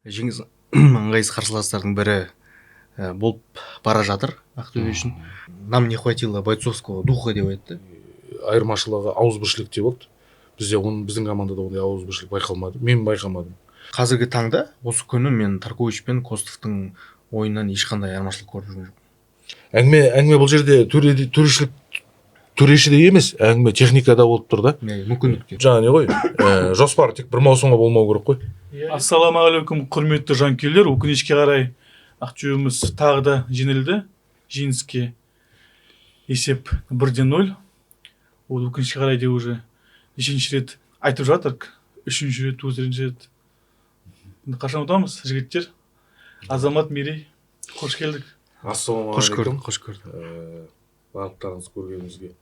жеңіс ыңғайсыз қарсыластардың бірі болып бара жатыр Ақтөбе үшін. Нам не хватило бойцовского духа деп айтты. Айырмашылығы ауызбіршілікте болды. Біздің командада ондай ауызбіршілік байқалмады. Мен байқамадым. Қазіргі таңда осы күні мен Таркович пен Костовтың ойынынан ешқандай айырмашылық көріп жүрген жоқпын. Әңгіме бұл жерде төрешіде емес, әңгіме техникада болып тұр да. Мүмкіндікте. Жаңа не ғой? Жоспар тек бір маусымға болмау керек қой. Ассалаумағалейкум, құрметті жанкүйерлер. Өкінішке қарай Ақтөбеміз тағы да жеңілді. Жеңіске есеп 1-0. Ол өкінішке қарай де уже нешінші рет айтып жатырық. 3-ші рет, 4-ші рет. Қашан ұтамыз, жігіттер? Азамат, Мерей, қош келдік. Ассалаумағалейкум. Қош көрдік. Барлықтарыңыз көргенімізге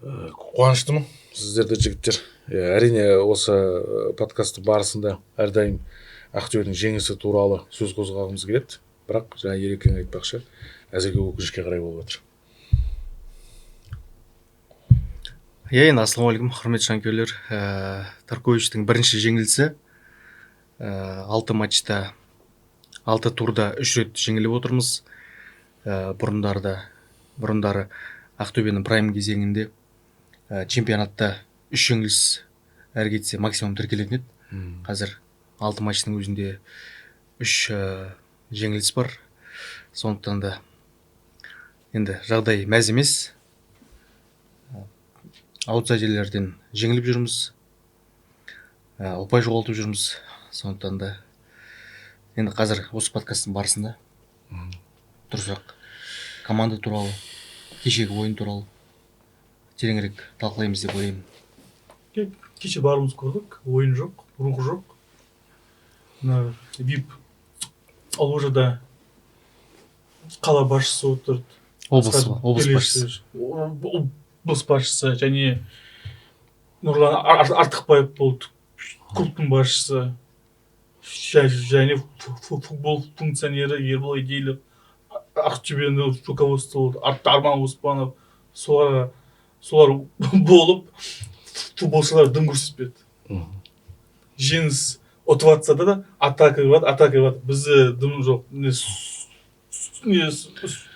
қуаныштымын, сіздерді жігіттер. Әрине осы подкасты барысында әрдайым Ақтөбенің жеңісі туралы сөз қозғағымыз келеді. Бірақ жаңа Ерекең айтпақшы, әзірге өкінішке қарай болып жатыр. Енді ассалаумағалейкум, құрметті жанкүйерлер. Тарковичтің бірінші жеңілісі 6 матчта 6 турда 3 рет жеңіліп отырмыз. Бұрындары Ақтөбенің прайм кезеңінде чемпионатта 3 жеңіліс әр кетсе максимум тіркелетін еді. Қазір 6 матчтың өзінде 3 жеңіліс бар. Сондықтан да енді жағдай мәз емес. Аутсайдерлерден жеңіліп жүрміз. Ұпай жоғалтып жүрміз. Сондықтан да енді қазір осы подкасттың барысында тұрсақ команда туралы, кешегі ойын туралы тереңірек талқылаймыз деп ойлаймын. Кеше барымыз көрдік, ойын жоқ, рух жоқ. VIP Алужада қала басшысы отырды. Облыс басшысы және Нұрлан Артықбаев болды, клубтың басшысы. Және футбол функционері Ербол Идейлов, Ақтөбенің руководство болды, Арман Оспанов. Солар болып футболшылар дым көрсетпеді. Жеңіс ұтып атса да атака кіріп. Бізде дым жоқ.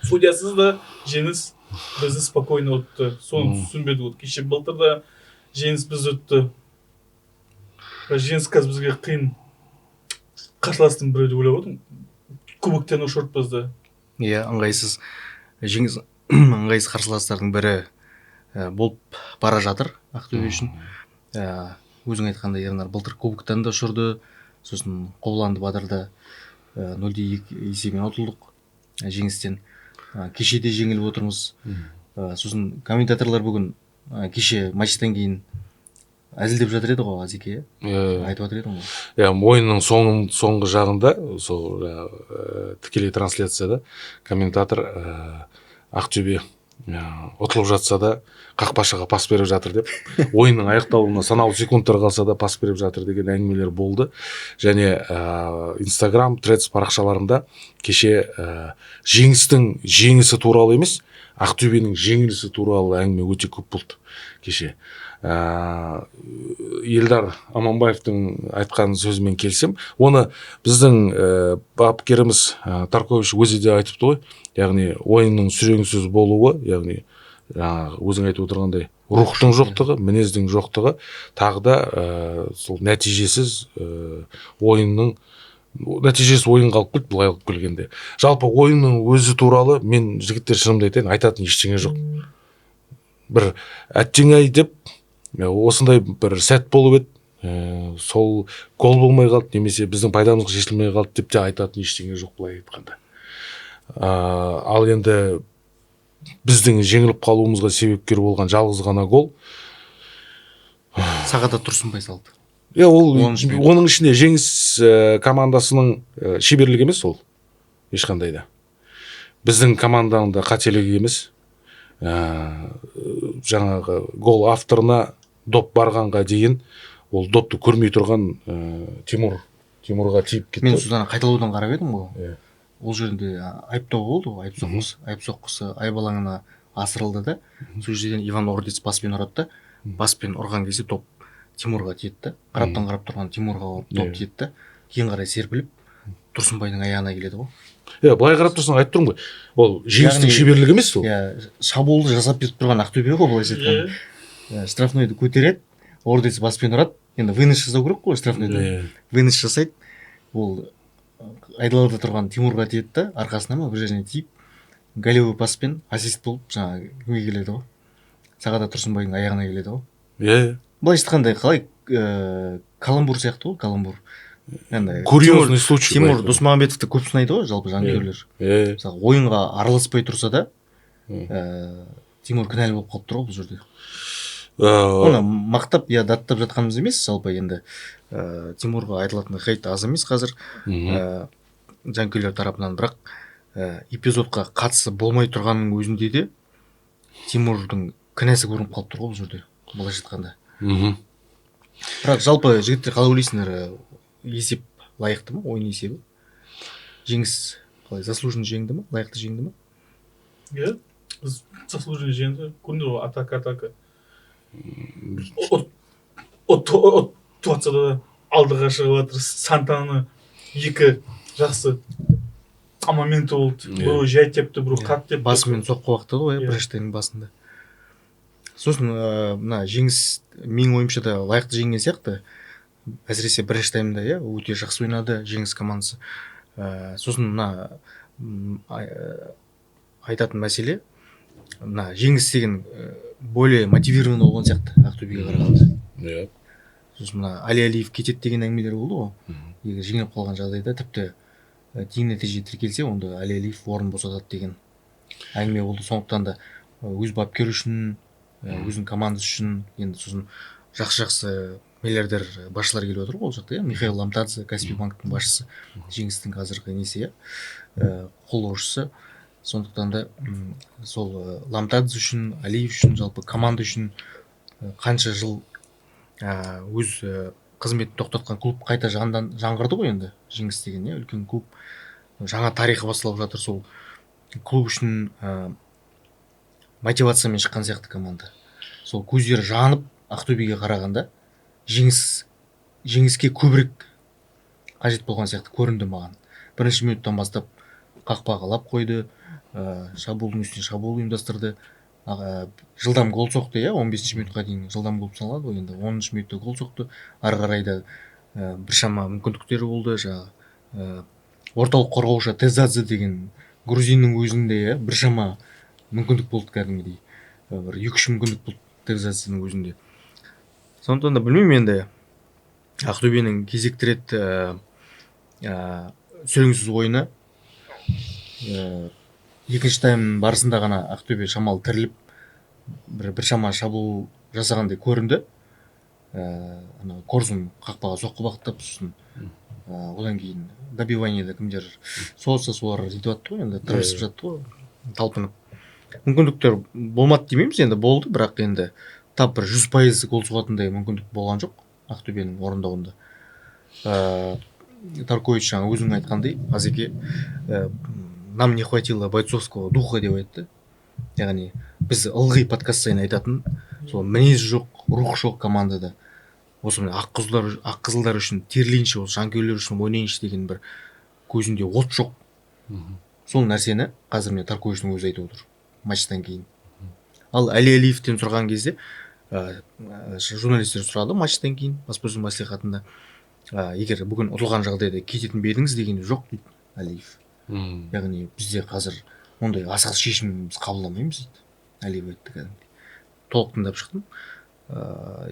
Судьясыз да жеңіс бізді спокойно ұтты. Соны түсінбедік. Кеше былтыр да жеңіс бізді ұтты. Жеңіс қазір бізге қиын қарсыластың бірі деп ойлап отырмын. Кубоктен ұшырып бізді. Ыңғайсыз ыңғайсыз қарсыластардың бірі болып бара жатыр Ақтөбе үшін. Өзің айтқандай Ернар былтыр кубоктан да ұшырды. Сосын Қобыланды Батырда 0-2 есебімен ұтылдық жеңістен. Кеше де жеңіліп отырмыз. Сосын комментаторлар бүгін кеше матчтан кейін әзілдеп жатыр еді ғой, Азеке. Айтып жатыр еді ғой. Ойынның соңғы жағында, сол тікелей трансляцияда комментатор Ақтөбе ұтылып жатса да қақпашыға пас беріп жатыр деп, ойынның аяқталуына санаулы секундтар қалса да пас беріп жатыр деген әңгімелер болды. Және Instagram, Threads парақшаларында кеше жеңістің жеңісі туралы емес, Ақтөбенің жеңілісі туралы әңгіме өте көп болды кеше. Елдар Аманбаевтың айтқан сөзімен келсем, оны біздің бапкеріміз Таркович өзі де айтыпты ғой. Яғни ойынның сүреңсіз болуы, яғни өзің айтып отырғандай рухтың жоқтығы, мінездің жоқтығы, тағы да сол нәтижесіз ойынның нәтижесі ойын қалып кетті былай алып келгенде. Жалпы ойынның өзі туралы мен жігіттер шынымды айтайын, айтатын ештеңе жоқ. Бір әттең-ай деп осындай бір сәт болып еді, сол гол болмай қалды, немесе біздің пайдамыз шешілмей қалды деп те айтатын ештеңе жоқ былай айтқанда. Ал енді біздің жеңіліп қалуымызға себепкер болған жалғыз ғана гол Сағадат Тұрсынбай салды. Оның ішінде жеңіс командасының шеберлігі емес ол, ешқандай да. Біздің команданың да қателігі емес. Жаңағы гол авторына доп барғанға дейін ол допты көрмей тұрған Тимурға тиіп кетті. Мен содан қайталаудан қарап едім ғой. Ол жерінде айыптау болды ғой, айып соққысы айбалаңына асырылды да. Сол жерден Иван Ордец паспен ұрады да, паспен ұрған кезде топ Тимурға тиеді. Қараптан қарап тұрған Тимурға топ тиеді. кейін қарай серпіліп Тұрсынбайдың аяғына келеді ғой. былай қарап тұрсаң айтып тұрмын ғой, ол жеңістің Яғни- шеберлігі емес ол. Шабуылды жасап беріп тұрған Ақтөбе ғой былайша айтқанда. Штрафнойды көтереді, ордец баспен ұрады. Енді вынос жасау керек қой штрафнойды. Вынос жасайды. Ол айдалада тұрған Тимурға тиеді да, арқасына ма бір жеріне тиіп, голевой паспен ассист болып жаңағы кімге келеді ғой. Сағадат Тұрсынбайдың аяғына келеді ғой. Былайша айтқанда қалай каламбур сияқты ғой, каламбур. Енді Курьезный случай. Тимур Досмағамбетовті көп сынайды ғой жалпы жанкүйерлер. Мысалы ойынға араласпай тұрса да Тимур кінәлі болып қалып тұр ғой бұл жерде. Оны мақтап даттап жатқанымыз емес, жалпы енді Тимурға айтылатын хейт аз емес қазір жанкүйерлер тарапынан, бірақ эпизодқа қатысы болмай тұрғанның өзінде де Тимурдың кінәсі көрініп қалып тұр ғой бұл жерде, былайша айтқанда. Бірақ жалпы жігіттер қалай ойлайсыңдар, есеп лайықты ма, ойын есебі? Жеңіс қалай, заслуженно жеңді ма, лайықты жеңді ма? Біз заслуженно жеңді. Көрінді ғой, атака. Туатсада алдыға шығып жатыр. Сантаны екі жақсы моменті болды. Біреу жай тепті, біреу қат тепті. Басымен соққы уақыты ғой, Брештейннің басында. Сосын мына жеңіс менің ойымша да лайықты жеңген сияқты. Әсіресе бірінші таймда өте жақсы ойнады жеңіс командасы. Сосын мына айтатын мәселе, мына жеңіс деген более мотивированный болған сияқты Ақтөбеге қарағанда. Сосын мына Али Алиев кетеді деген әңгімелер болды ғой. Егер жеңіліп қалған жағдайда тіпті тең нәтиже тіркелсе, онда Али Алиев орын босатады деген әңгіме болды. Сондықтан да өз бапкер үшін, өзінің командасы үшін, енді сосын жақсы миллиардер басшылар келіп отыр ғой ол жақта. Михаил Ламтадзе, Каспий банктың басшысы, жеңістің қазіргі несі қолдаушысы. Сондықтан да сол Ламтадзе үшін, Алиев үшін, жалпы команда үшін қанша жыл өз қызметін тоқтатқан клуб қайта жаңғырды ғой енді. Жеңіс деген үлкен клуб, жаңа тарихы басталып жатыр. Сол клуб үшін мотивациямен шыққан сияқты команда. Сол көздері жанып Ақтөбеге қарағанда жеңіске көбірек қажет болған сияқты көрінді маған. Бірінші минуттан бастап қақпаға лап қойды, шабуылдың үстіне шабуыл ұйымдастырды. Жылдам гол соқты, 15 минутқа дейін жылдам гол салады ғой енді. 10 минутта гол соқты. Ары қарай да біршама мүмкіндіктері болды. Орталық қорғаушы Тезадзе деген грузиннің өзінде біршама мүмкіндік болды кәдімгідей. Бір 2-3 мүмкіндік болды Тезадзенің өзінде. Сондықтан да білмеймін енді Ақтөбенің кезекті рет сөйлеңсіз ойыны екінші тайм барысында ғана Ақтөбе шамалы тіріліп біршама шабуыл жасағандай көрінді. Корзун қақпаға соққы бағыттап, сосын одан кейін добиваниеда кімдер соғылса солар жетіп жатты ғой, енді тырмысып жатты ғой, талпынып. Мүмкіндіктер болмады демейміз, енді болды, бірақ енді тап бір 100% гол соғатындай мүмкіндік болған жоқ Ақтөбенің орындауында. Таркович жаңа өзің айтқандай, Азеке, нам не хватило бойцовского духа деп айтты. Яғни біз ылғи подкаст сайын айтатын, сол мінез жоқ, рух жоқ командада. Осы міне ақ қызылдар үшін терлейінше, осы жанкүйерлер үшін ойнайыншы деген бір көзінде от жоқ. Сол нәрсені қазір міне Тарковичтің өзі айтып отыр матчтан кейін. Ал Али Алиевтен сұраған кезде журналистер сұрады матчтан кейін баспасөз мәслихатында, егер бүгін ұтылған жағдайда кететін бе едіңіз дегенде жоқ дейді Алиев. Яғни бізде қазір ондай асығыс шешім біз қабылдамаймыз дейді. Алиев айтты кәдімгідей. Толық тыңдап шықтым.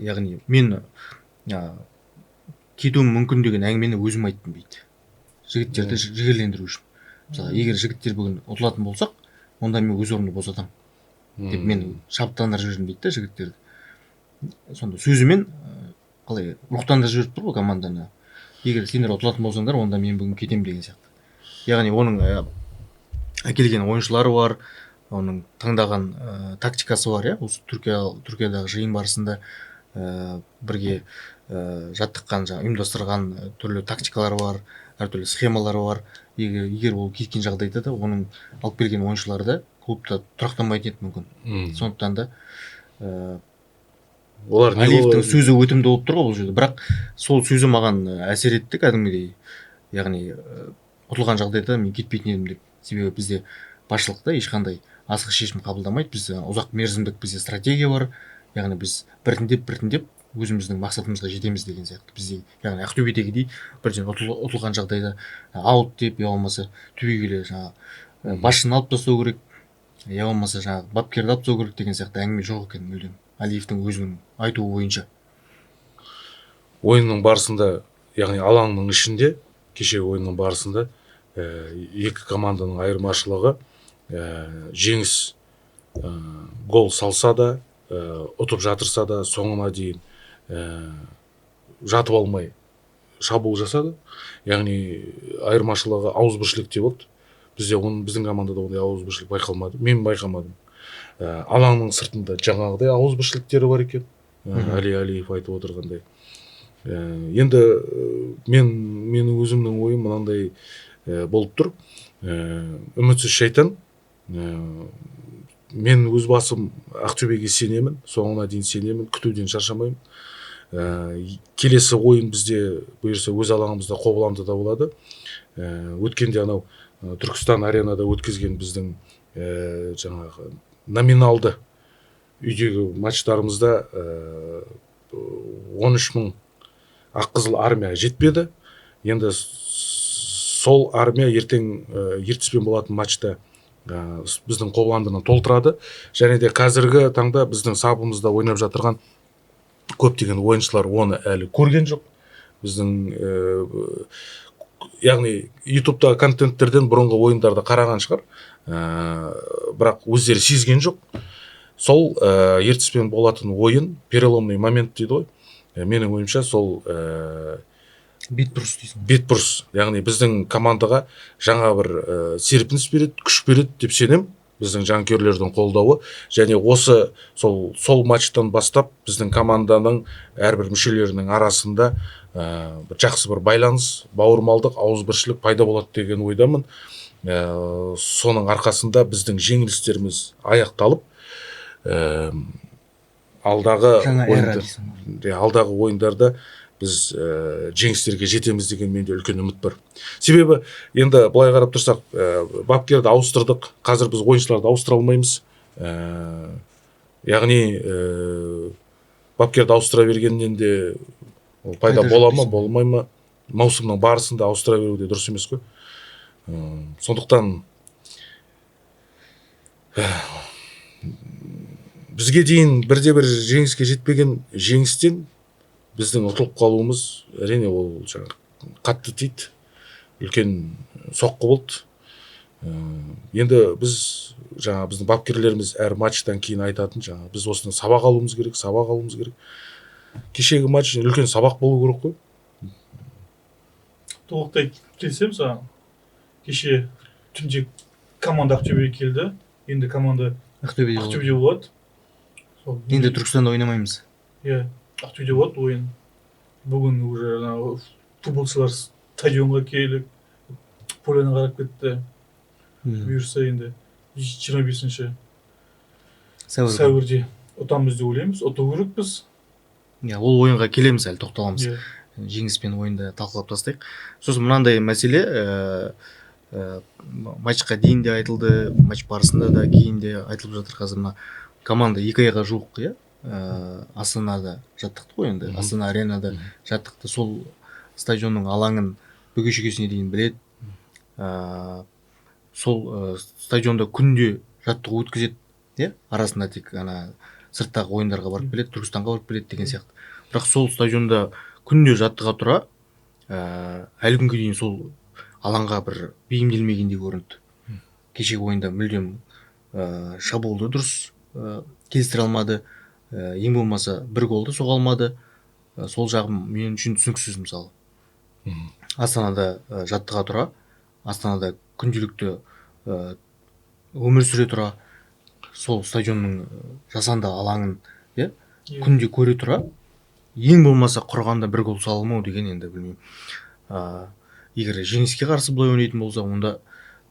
Яғни мен кетуім мүмкін деген әңгімені өзім айттым дейді. Жігіттерді жігерлендіру үшін. Мысалы, егер жігіттер бүгін ұтылатын болсақ, онда мен өз орнымды босатамын деп мен шабыттандырып жібердім дейді жігіттерді. Сонда сөзімен қалай рухтандырып жіберіп тұр ғой команданы. Егер сендер ұтылатын болсаңдар, онда мен бүгін кетемін деген сияқты. Яғни оның әкелген ойыншылары бар, оның таңдаған тактикасы бар, осы Түркиядағы жиын барысында бірге жаттыққан, ұйымдастырған түрлі тактикалары бар, әртүрлі схемалары бар. Егер ол кеткен жағдайда да оның алып келген ойыншылары да клубта тұрақтанбайтын еді мүмкін. Сондықтан да олар не Алиевтің болады? сөзі өтімді болып тұр ғой бұл жерде, бірақ сол сөзі маған әсер етті кәдімгідей, яғни ұтылған жағдайда мен кетпейтін едім деп. Себебі бізде басшылықта ешқандай асығыс шешім қабылдамайды, бізде ұзақ мерзімдік бізде стратегия бар, яғни біз біртіндеп өзіміздің мақсатымызға жетеміз деген сияқты. Бізде яғни Ақтөбедегідей бірден ұтылған жағдайда аут деп, я болмаса түбегейлі жаңағы басшыны алып тастау керек, я болмаса жаңағы бапкерді алып тастау керек деген сияқты әңгіме жоқ екен мүлдем, Алиевтің өзінің айтуы бойынша. Ойынның барысында, яғни алаңның ішінде, кешегі ойынның барысында екі команданың айырмашылығы жеңіс гол салса да, ұтып жатырса да, соңына дейін жатып алмай шабуыл жасады. Яғни айырмашылығы ауызбіршілікте болды. Біздің командада ондай ауызбіршілік байқалмады. Мен байқамадым. Алаңның сыртында жаңағыдай ауызбіршіліктері бар екен. Али Алиев айтып отырғандай. Енді менің өзімнің ойым мынандай болып тұр. Үмітсіз шайтан. Мен өз басым Ақтөбеге сенемін, соңына дейін сенемін, күтуден шаршамаймын. Келесі ойын бізде бұйырса өз алаңымызда Қобыландыда болады. Өткенде анау Түркістан аренада өткізген біздің жаңағы номиналды үйдегі матчтарымызда 13.000 аққызыл армия жетпеді. Енді сол армия ертіспен болатын матчта біздің Қобыландыны толтырады. Және де қазіргі таңда біздің сапымызда ойнап жатырған көптеген ойыншылар оны әлі көрген жоқ. Біздің яғни ютубтағы контенттерден бұрынғы ойындарды қараған шығар, бірақ өздері сезген жоқ. Сол ертіспен болатын ойын, переломный момент дейді ғой. Менің ойымша сол Бетбұрыс дейсің. Бетбұрыс, яғни біздің командаға жаңа бір серпіліс береді, күш береді деп сенем. Біздің жанкүйерлердің қолдауы, және осы сол матчтан бастап біздің команданың әрбір мүшелерінің арасында жақсы бір байланыс, бауырмалдық, ауызбіршілік пайда болады деген ойдамын. Соның арқасында біздің жеңілістеріміз аяқталып, алдағы ойындарда біз жеңістерге жетеміз деген менде үлкен үміт бар. Себебі енді былай қарап тұрсақ, бапкерді ауыстырдық, қазір біз ойыншыларды ауыстыра алмаймыз. Яғни бапкерді ауыстыра бергеннен де пайда бола ма, болмай ма, маусымның барысында ауыстыра беру де дұрыс емес қой. Сондықтан бізге дейін бірде-бір жеңіске жетпеген жеңістен біздің ұтылып қалуымыз, әрине ол қатты тиді, үлкен соққы болды. Енді біздің бапкерлеріміз әр матчтан кейін айтатын, біз осыны сабақ алуымыз керек. Кешегі матч үлкен сабақ болу керек қой. Толықтай келсем саған, кеше түнде команда Ақтөбеге келді, енді команда Ақтөбеде болады. Енді Түркістанда ойнамаймыз. Ақтөбеде болады ойын. Бүгін уже футболшылар стадионға келіп, поляны қарап кетті. Бұйырса енді 25 сәуірде ұтамыз деп ойлаймыз, ұту керекпіз. Ол ойынға келеміз, әлі тоқталамыз. Жеңіспен ойында талқылап тастайық. Сосын мынандай мәселе, матчқа дейін де айтылды, матч барысында да кейін де айтылып жатыр. Қазір мына команда 2 айға жуық, Астанада жаттықты ғой енді. Астана аренада жаттықты. Сол стадионның алаңын бүге-шүгесіне дейін біледі. Сол стадионда күнде жаттығу өткізеді. Арасында тек сырттағы ойындарға барып келеді, Түркістанға барып келеді деген сияқты. Бірақ сол стадионда күнде жаттыға тұра, әлі күнге дейін сол алаңға бір бейімделмегендей көрінді. Кешегі ойында мүлдем шабуылды дұрыс келістіре алмады. Ең болмаса бір голды соға алмады. Сол жағым мен үшін түсініксіз. Мысалы Астанада жаттыға тұра, Астанада күнделікті өмір сүре тұра, сол стадионның жасанды алаңын күнде көре тұра, ең болмаса құрғанда бір гол салмау деген, енді білмеймін. Егер жеңіске қарсы былай ойнайтын болса, онда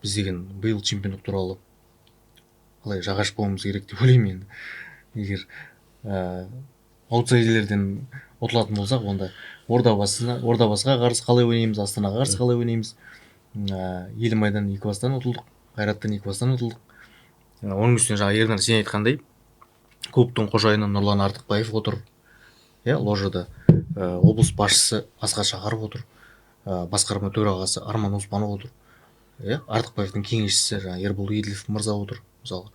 біз деген биыл чемпиондық туралы қалай жағаш болуымыз керек деп ойлаймын енді. Егер аутсайдерлерден ұтылатын болсақ, онда Ордабасыға қарсы қалай ойнаймыз, Астанаға қарсы қалай ойнаймыз. Елімайдан Екібастан ұтылдық, Қайраттан Екібастан ұтылдық. Оның үстіне жаңа Ернар сен айтқандай, клубтың қожайыны Нұрлан Артықбаев отыр, ложада. Облыс басшысы Асқар Шақаров отыр, басқарма төрағасы Арман Оспанов отыр, Артықбаевтың кеңесшісі жаңа Ербол Еділов мырза отыр. Мысалы,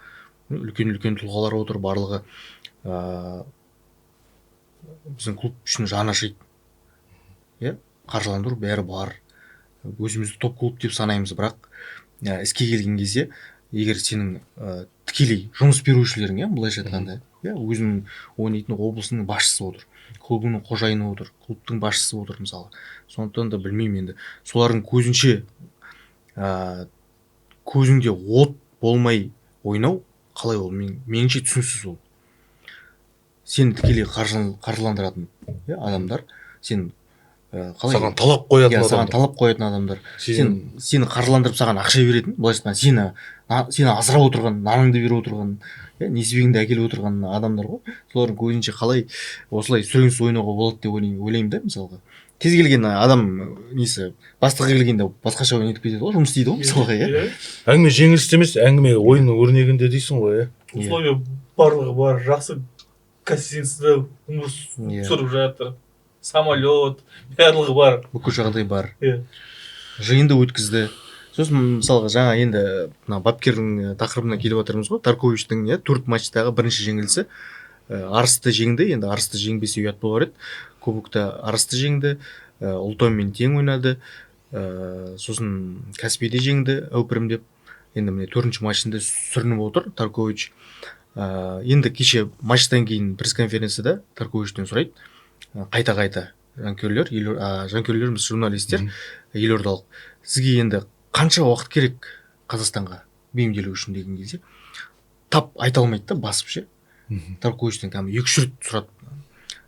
үлкен тұлғалар отыр, барлығы біздің клуб үшін жаны ашиды. Қаржыландыру бәрі бар. Өзімізді топ клуб деп санаймыз, бірақ іске келген кезде, егер сенің тікелей жұмыс берушілерің, былайша айтқанда, өзінің ойнайтын облысының басшысы отыр, клубының қожайыны отыр, клубтың басшысы отыр мысалы. Сондықтан да білмеймін енді. Солардың көзіңде от болмай ойнау қалай ол? Меніңше түсінсіз ол. Сені тікелей қаржыландыратын адамдар, сен қалай саған талап қоятын адамдар. Саған талап қоятын адамдар. Сені қаржыландырып саған ақша беретін, былайша айтқанда, сені асырап отырған, наныңды беріп отырған, несібегіңді әкеліп отырған адамдар ғой. Солардың көзінше қалай осылай сүреңсіз ойнауға болады деп ойлаймын да, мысалға. Кез келген адам бастыққа келгенде басқаша ойнатып кетеді ғой, жұмыс істейді ғой, мысалға, Әңгіме жеңілісте емес, әңгіме ойынның өрнегінде дейсің ғой, Условия барлығы бар, жақсы гостиницада өмір сүріп жатыр. Самолет, барлығы бар. Бүкіл жағдай бар. Жиынды өткізді. Сосын мысалға жаңа енді бапкердің тақырыбына келіп жатырмыз ғой. Тарковичтің төрт матчтағы бірінші жеңілісі. Арысты жеңді. Енді Арысты жеңбесе ұят болар еді. Кубокта Арысты жеңді. Ұлытаумен тең ойнады. Сосын Каспийде жеңді, әупірімдеп. Енді міне төртінші матчында сүрініп отыр Таркович. Енді кеше матчтан кейін пресс-конференцияда Тарковичтен сұрайды. Қайта жанкүйерлер, біз журналистер, елордалық. Сізге енді қанша уақыт керек Қазақстанға бейімделу үшін деген кезде тап айта алмайды да, басып ше. Тарковичтен 2-3 рет сұрады.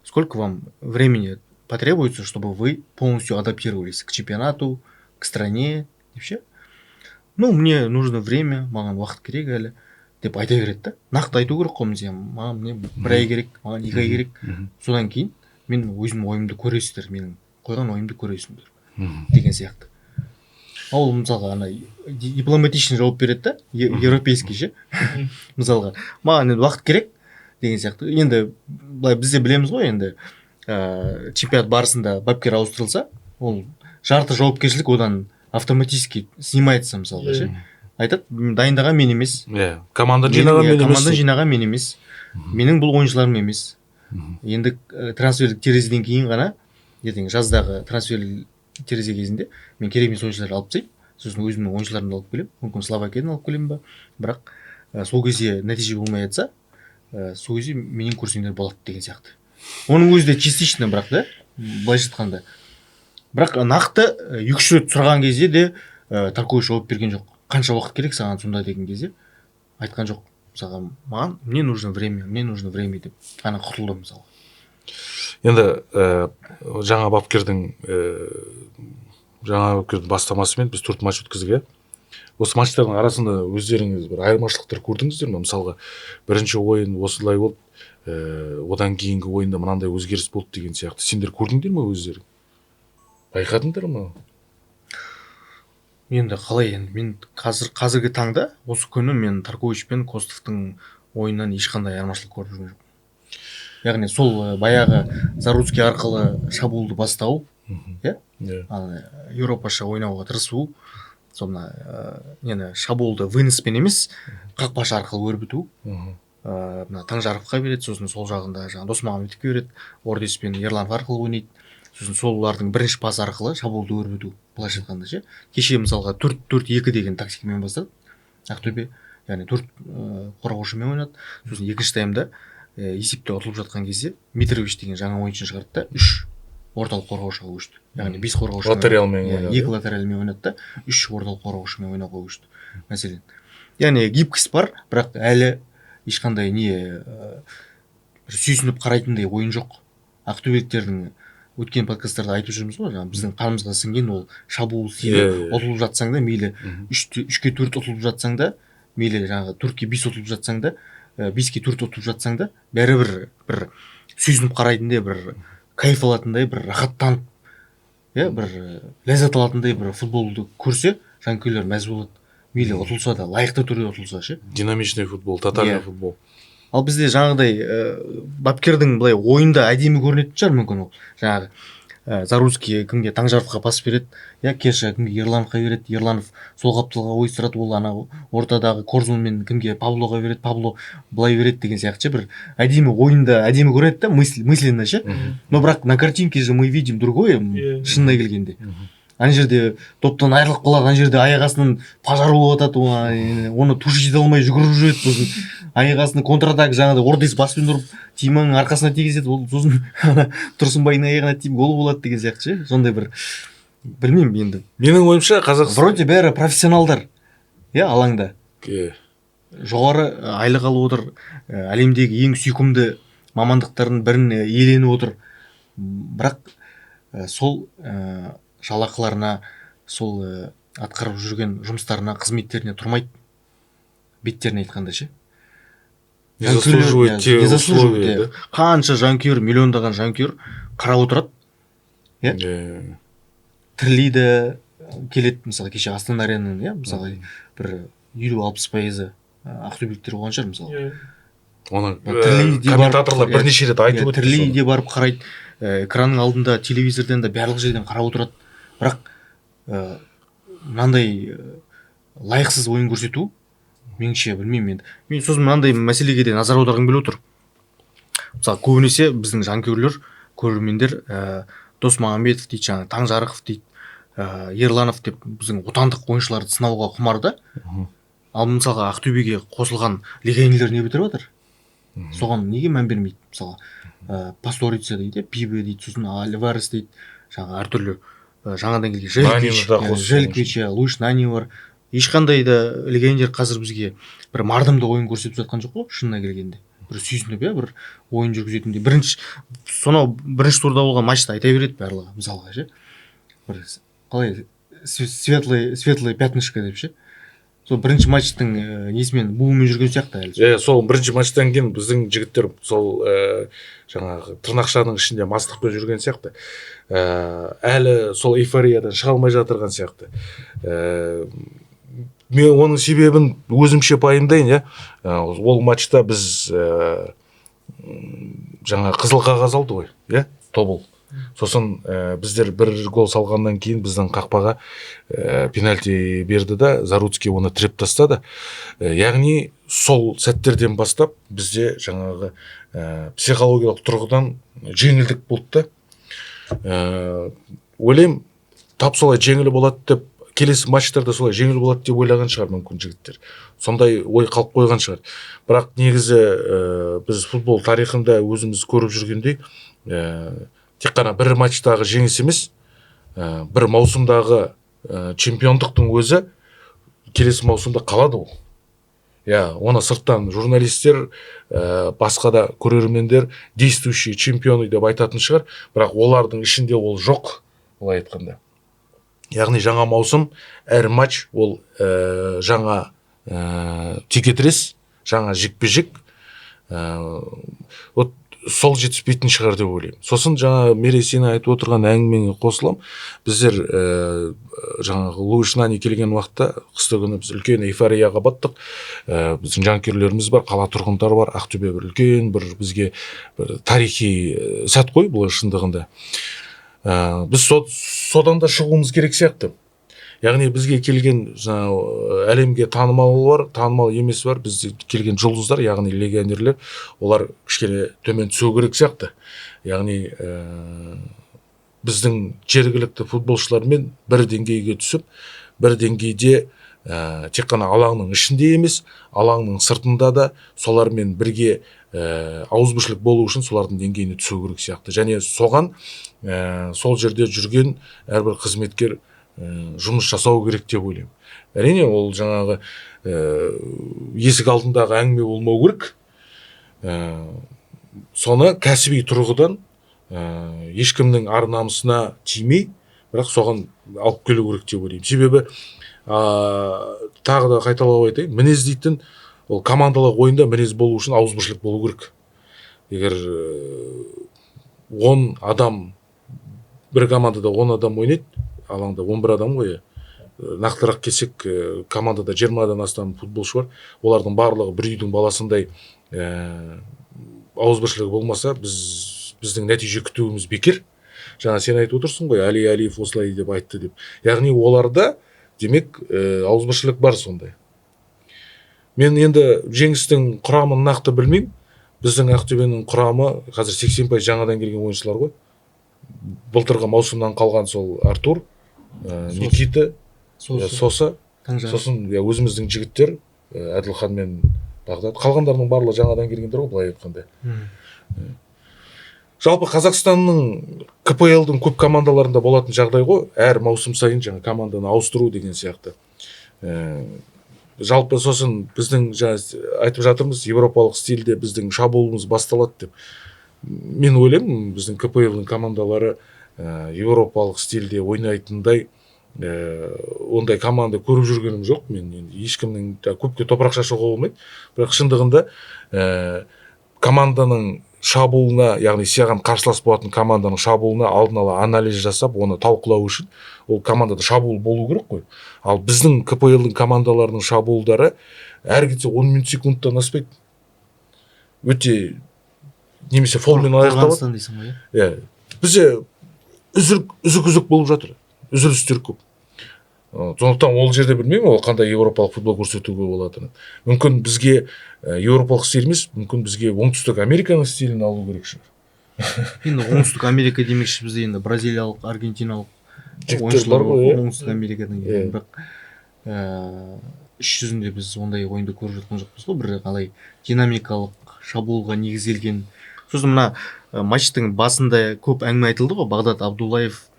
Сколько вам времени потребуется, чтобы вы полностью адаптировались к чемпионату, к стране, вообще? Мне нужно время, маған уақыт керек әлі деп айта береді да. Нақты айту керек қой, маған мне бір ай керек, маған 2 ай керек. Содан кейін мен өзімнің ойымды көресіздер, менің қойған ойымды көресіңдер деген сияқты. Ол мысалға дипломатичный жауап береді да, европейский ше. Мысалға, маған енді уақыт керек деген сияқты. Енді былай бізде білеміз ғой, енді чемпионат барысында бапкер ауыстырылса, ол жарты жауапкершілік одан автоматически снимается мысалға ше. Айтады, дайындаған мен емес. Команда жинаған мен емес. Менің бұл ойыншыларым емес. Енді трансферлік терезеден кейін ғана, ертең жаздағы трансферлік терезе кезінде мен керек емес ойыншыларды алып тастаймын. Сосын өзімнің ойыншыларымды алып келемін. Мүмкін Словакиядан алып келемін ба. Бірақ сол кезде нәтиже болмай жатса, сол кезде менен көрсеңдер болады деген сияқты. Оның өзі де частично, бірақ да, былайша айтқанда. Бірақ нақты 2-3 рет сұраған кезде де Таркович жауап берген жоқ. Қанша уақыт керек саған сонда деген кезде айтқан жоқ. Мысалға, маған мне нужно время деп ғана құтылды мысалы. Енді жаңа бапкердің бастамасымен біз 4 матч өткіздік. Осы матчтардың арасында өздеріңіз бір айырмашылықтар көрдіңіздер ме? Мысалға, бірінші ойын осылай болды, одан кейінгі ойында мынандай өзгеріс болды деген сияқты. Сендер көрдіңдер ме өздерің? Байқадыңдар ма? Енді қалай, мен қазіргі таңда осы күні мен Таркович пен Костовтың ойыннан ешқандай айырмашылық көріп жүрген жоқ. Яғни сол баяғы Заруцкий арқылы шабуылды бастау, Европаша ойнауға тырысу, соны шабуылды выноспен емес, қақпашы арқылы өрбіту. Таңжарыққа береді, сосын сол жағында Досмағамбетовке береді, Ордес пен Ерлан арқылы ойнайды. Сосын солардың бірінші пас арқылы шабуылды өрбіту, былайша айтқанда ше. Кеше мысалға 4-4-2 деген тактикамен бастады Ақтөбе, яғни 4 қорғаушымен ойнады. Сосын екінші таймда есепте ұтылып жатқан кезде Митрович деген жаңа ойыншыны шығарды да 3 орталық қорғаушыға көшті. Яғни 5 қорғаушымен 2 латеральмен ойнады да 3 орталық қорғаушымен ойнауға көшті. Мәселен, яғни гибкость бар, бірақ әлі ешқандай сүйсініп қарайтындай ойын жоқ. Ақтөбеліктердің өткен подкасттарда айтып жүрміз ғой, біздің қанымызға сіңген ол шабуыл стилі. Ұтылып жатсаң да мейлі 3-4 ұтылып жатсаң да, мейлі 4-5 ұтылып жатсаң да, 5-4 ұтылып жатсаң да, бәрібір бір сүйсініп қарайтындай, бір кайф алатындай, бір рахаттанып, бір ләззат алатындай бір футболды көрсе, жанкүйерлер мәз болады. Мейлі ұтылса да, лайықты түрде ұтылса ше. Динамичный футбол, тотальный футбол. Ал бізде жаңағыдай бапкердің былай ойында әдемі көрінетін шығар мүмкін ол. Жаңағы Заруцкий кімге Таңжаровқа пас береді, Кеша кімге Ерлановқа береді, Ерланов сол қапталға ойыстырады, ол ана ортадағы Корзунмен кімге Паблоға береді, Пабло былай береді деген сияқты бір әдемі ойында әдемі көреді да, мысленно ше. Но бірақ на картинке же мы видим другое, шынына келгенде. Ана жерде топтан айырылып қалады, ана жерде аяқ астынан пожар болып жатады, оны тушить ете алмай жүгіріп жүреді, сосын аяқ астынан контратак жаңағыдай ордес баспен ұрып Тиманың арқасына тигізеді, ол сосын Тұрсынбайдың аяғына тиіп гол болады деген сияқты ше. Сондай бір білмеймін енді. Менің ойымша Қазақстан вроде бәрі профессионалдар, алаңда. Жоғары айлық алып отыр, әлемдегі ең сүйкімді мамандықтардың бірін иеленіп отыр. Бірақ сол жалақыларына, сол атқарып жүрген жұмыстарына, қызметтеріне тұрмайды. Беттеріне айтқанда ше. Не заслуживает те условия. Қанша жанкүйер, миллиондаған жанкүйер қарап отырады. Тірлейді, келеді, мысалы, кеше Астана Аренаның, мысалы, бір 50-60% ақтөбеліктер болған шығар, мысалы. Оны комментаторлар бірнеше рет айтып өтті. Тірлейде барып қарайды, экранның алдында, телевизордан да барлық жерден қарап отырады. Бірақ мынандай лайықсыз ойын көрсету, меніңше білмеймін енді. Мен сосын мынандай мәселеге де назар аударғым келіп отыр. Мысалы, көбінесе біздің жанкүйерлер, көрермендер Досмағамбетов дейді, жаңа Таңжарықов дейді, Ерланов деп біздің отандық ойыншыларды сынауға құмар да. Ал мысалға Ақтөбеге қосылған легионерлер не бітіріп жатыр? Соған неге мән бермейді? Мысалға Пасторица дейді, Пибе дейді, сосын Альварес дейді, жаңа әртүрлі жаңадан келген Желквич, Луиш Нани бар. Ешқандай да легионер қазір бізге бір мардымды ойын көрсетіп жатқан жоқ қой, шынына келгенде. Бір сүйсініп, бір ойын жүргізетіндей. Бірінші турда болған матчты айта береді барлығы, мысалға ше. Бір қалай светлый пятнышко деп ше. Сол бірінші матчтың несімен буымен жүрген сияқты әлі. Сол бірінші матчтан кейін біздің жігіттер сол жаңағы тырнақшаның ішінде мастықпен жүрген сияқты. Әлі сол эйфориядан шыға алмай жатырған сияқты. Мен оның себебін өзімше пайымдайын, ол матчта біз жаңа қызыл қағаз алды ғой, тобыл. Сосын біздер бір гол салғаннан кейін біздің қақпаға пенальти берді да, Заруцкий оны тіреп тастады. Яғни сол сәттерден бастап бізде жаңағы психологиялық тұрғыдан жеңілдік болды да. Ойлаймын, тап солай жеңіл болады деп, келесі матчтарда солай жеңіл болады деп ойлаған шығар мүмкін жігіттер. Сондай ой қалып қойған шығар. Бірақ негізі біз футбол тарихында өзіміз көріп жүргендей, тек қана бір матчтағы жеңіс емес, бір маусымдағы чемпиондықтың өзі келесі маусымда қалады ол. Оны сырттан журналистер, басқа да көрермендер действующий чемпионы деп айтатын шығар, бірақ олардың ішінде ол жоқ, олай айтқанда. Яғни жаңа маусым, әр матч ол жаңа текетірес, жаңа жекпе-жек. Сол жетіспейтін шығар деп ойлаймын. Сосын жаңа Мерей сені айтып отырған әңгімеңе қосылам. Біздер жаңағы Луиш Нани келген уақытта қысты күні біз үлкен эйфорияға баттық. Біздің жанкүйерлеріміз бар, қала тұрғындары бар, Ақтөбе бір үлкен бір бізге бір тарихи сәт қой бұл шындығында. Біз содан да шығуымыз керек сияқты. Яғни бізге келген әлемге танымал емес бар, бізде келген жұлдыздар, яғни легионерлер, олар кішкене төмен түсу керек сияқты. Яғни біздің жергілікті футболшылармен бір деңгейге түсіп, бір деңгейде тек қана алаңның ішінде емес, алаңның сыртында да солармен бірге ауызбіршілік болу үшін солардың деңгейіне түсу керек сияқты. Және соған сол жерде жүрген әрбір қызметкер жұмыс жасау керек деп ойлаймын. Әрине ол жаңағы есік алдындағы әңгіме болмау керек. Соны кәсіби тұрғыдан ешкімнің ар намысына тимей, бірақ соған алып келу керек деп ойлаймын. Себебі тағы да қайталап айтайын, мінез дейтін ол командалық ойында мінез болу үшін ауызбіршілік болу керек. егер 10 адам бір командада 10 адам ойнайды, алаңда 11 адам ғой. Нақтырақ келсек, командада 20-дан астам футболшы бар. Олардың барлығы бір үйдің баласындай ауызбіршілігі болмаса, біздің нәтиже күтуіміз бекер. Жаңа сен айтып отырсың ғой, Алиев осылай деп айтты деп. Яғни оларда демек ауызбіршілік бар сондай. Мен енді жеңістің құрамын нақты білмеймін. Біздің Ақтөбенің құрамы қазір 80% жаңадан келген ойыншылар ғой. Былтырғы маусымнан қалған сол Артур, Никита, Соса, сосын өзіміздің жігіттер, Әділхан мен Бағдат. Қалғандарының барлығы жаңадан келгендер ғой, былай айтқанда. Жалпы Қазақстанның КПЛ-дың көп командаларында болатын жағдай ғой, әр маусым сайын жаңа команданы ауыстыру деген сияқты. Жалпы сосын біздің айтып жатырмыз, европалық стильде біздің шабуылымыз басталады деп. Мен ойлаймын, біздің КПЛ-дің командалары европалық стильде ойнайтындай ондай команда көріп жүргенім жоқ. Мен ешкімнің көпке топырақ шашуға болмайды. Бірақ шындығында команданың шабуылына, яғни саған қарсылас болатын команданың шабуылына алдын ала анализ жасап, оны талқылау үшін ол командада шабуыл болу керек қой. Ал біздің КПЛ-дің командаларының шабуылдары әр кетсе 10 минут секундтан аспайды. Өте немесе фолмен аяқталады. Бізде үзік болып жатыр. Үзілістер көп. Сондықтан ол жерде білмеймін, ол қандай европалық футбол көрсетуге болатыны. Мүмкін бізге европалық стиль емес, мүмкін бізге оңтүстік Американың стилін алу керек шығар. Енді оңтүстік Америка демекші бізде енді бразилиялық, аргентиналық жігіттер бар ғой. Оңтүстік Америкадан келген, бірақ іс жүзінде біз ондай ойынды көріп жатқан жоқпыз ғой. Бір қалай динамикалық шабуылға негізделген. Сосын мына матчтың басында көп әңгіме айтылды ғой, Бағдат Абдуллаев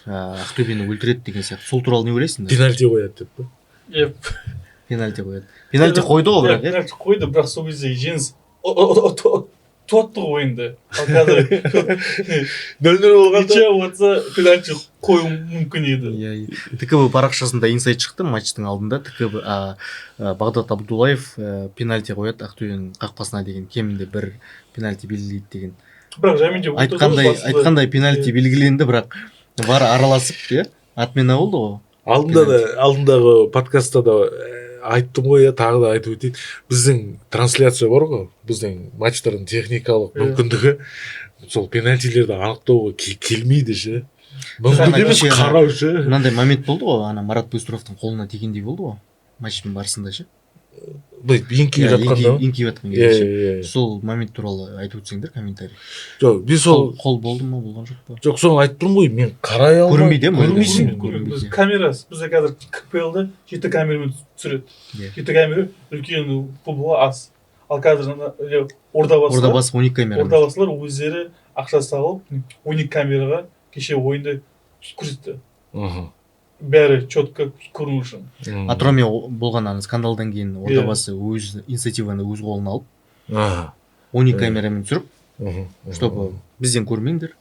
Ақтөбені өлтіреді деген сияқты. Сол туралы не ойлайсың? Пенальти қояды деп пе? Пенальти қояды. Пенальти қойды ғой, бірақ. Пенальти қойды, бірақ сол кезде жеңіс туатты ғой ойында. Ал қазір 0-0 болғанда ничего болса пенальти қою мүмкін еді. ТКБ парақшасында инсайт шықты матчтың алдында. ТКБ Бағдат Абдуллаев пенальти қояды Ақтөбенің қақпасына деген, кемінде бір пенальти белгілейді деген. Бірақ жәмінде айтқандай пенальти белгіленді, бірақ бар араласып, отмена болды ғой. Алдындағы подкастта да айттым ғой, тағы да айтып өтейін. Біздің трансляция бар ғой, біздің матчтардың техникалық мүмкіндігі сол пенальтилерді анықтауға келмейді ше. Мүмкін емес қарау ше. Мынандай момент болды ғой, Марат Быстровтың қолына тигендей болды ғой, матчтың барысында ше. Еңкейіп жатқан кезде. Сол момент туралы айтып өтсеңдер комментарий. Жоқ, мен сол қол болды ма, болған жоқ па? Жоқ, соны айтып тұрмын ғой, мен қарай алмай. Көрінбейді. Камерасы, бізде қазір КПЛ-да 7 камерамен түсіреді. 7 камера үлкен футболға аз. Ал қазір ордабасы 12 камера. Ордабасылар өздері ақша салып 12 камераға кеше ойында көрсетті. Бәрі четко көріну үшін. Атыраумен болған скандалдан кейін Ордабасы өз инициативаны өз қолына алып 12 камерамен түсіріп, чтобы бізден көрмеңдер.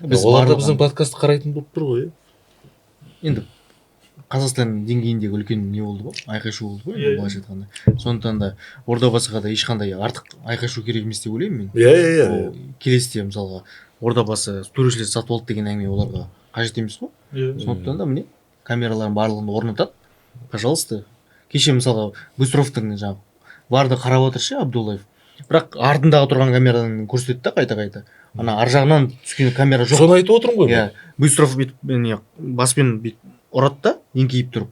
Олар да біздің подкастты қарайтын болып тұр ғой. Енді Қазақстан деңгейіндегі үлкен не болды ғой, айқай-шу болды ғой, былайша айтқанда. Сондықтан да Ордабасыға да ешқандай артық айқай-шу керек емес деп ойлаймын мен. Келесіде мысалға Ордабасы төрешілер сатып алды деген әңгіме оларға қажет емес қой. Сондықтан да міне камералардың барлығын орнатады. Пожалуйста. Кеше мысалға Быстровтың жаңағы барды қарап отыр ше Абдуллаев. Бірақ артындағы тұрған камерадан көрсетеді да қайта-қайта. Ана ар жағынан түскен камера жоқ. Соны айтып отырмын ғой. Быстров баспен ұрады да, еңкейіп тұрып.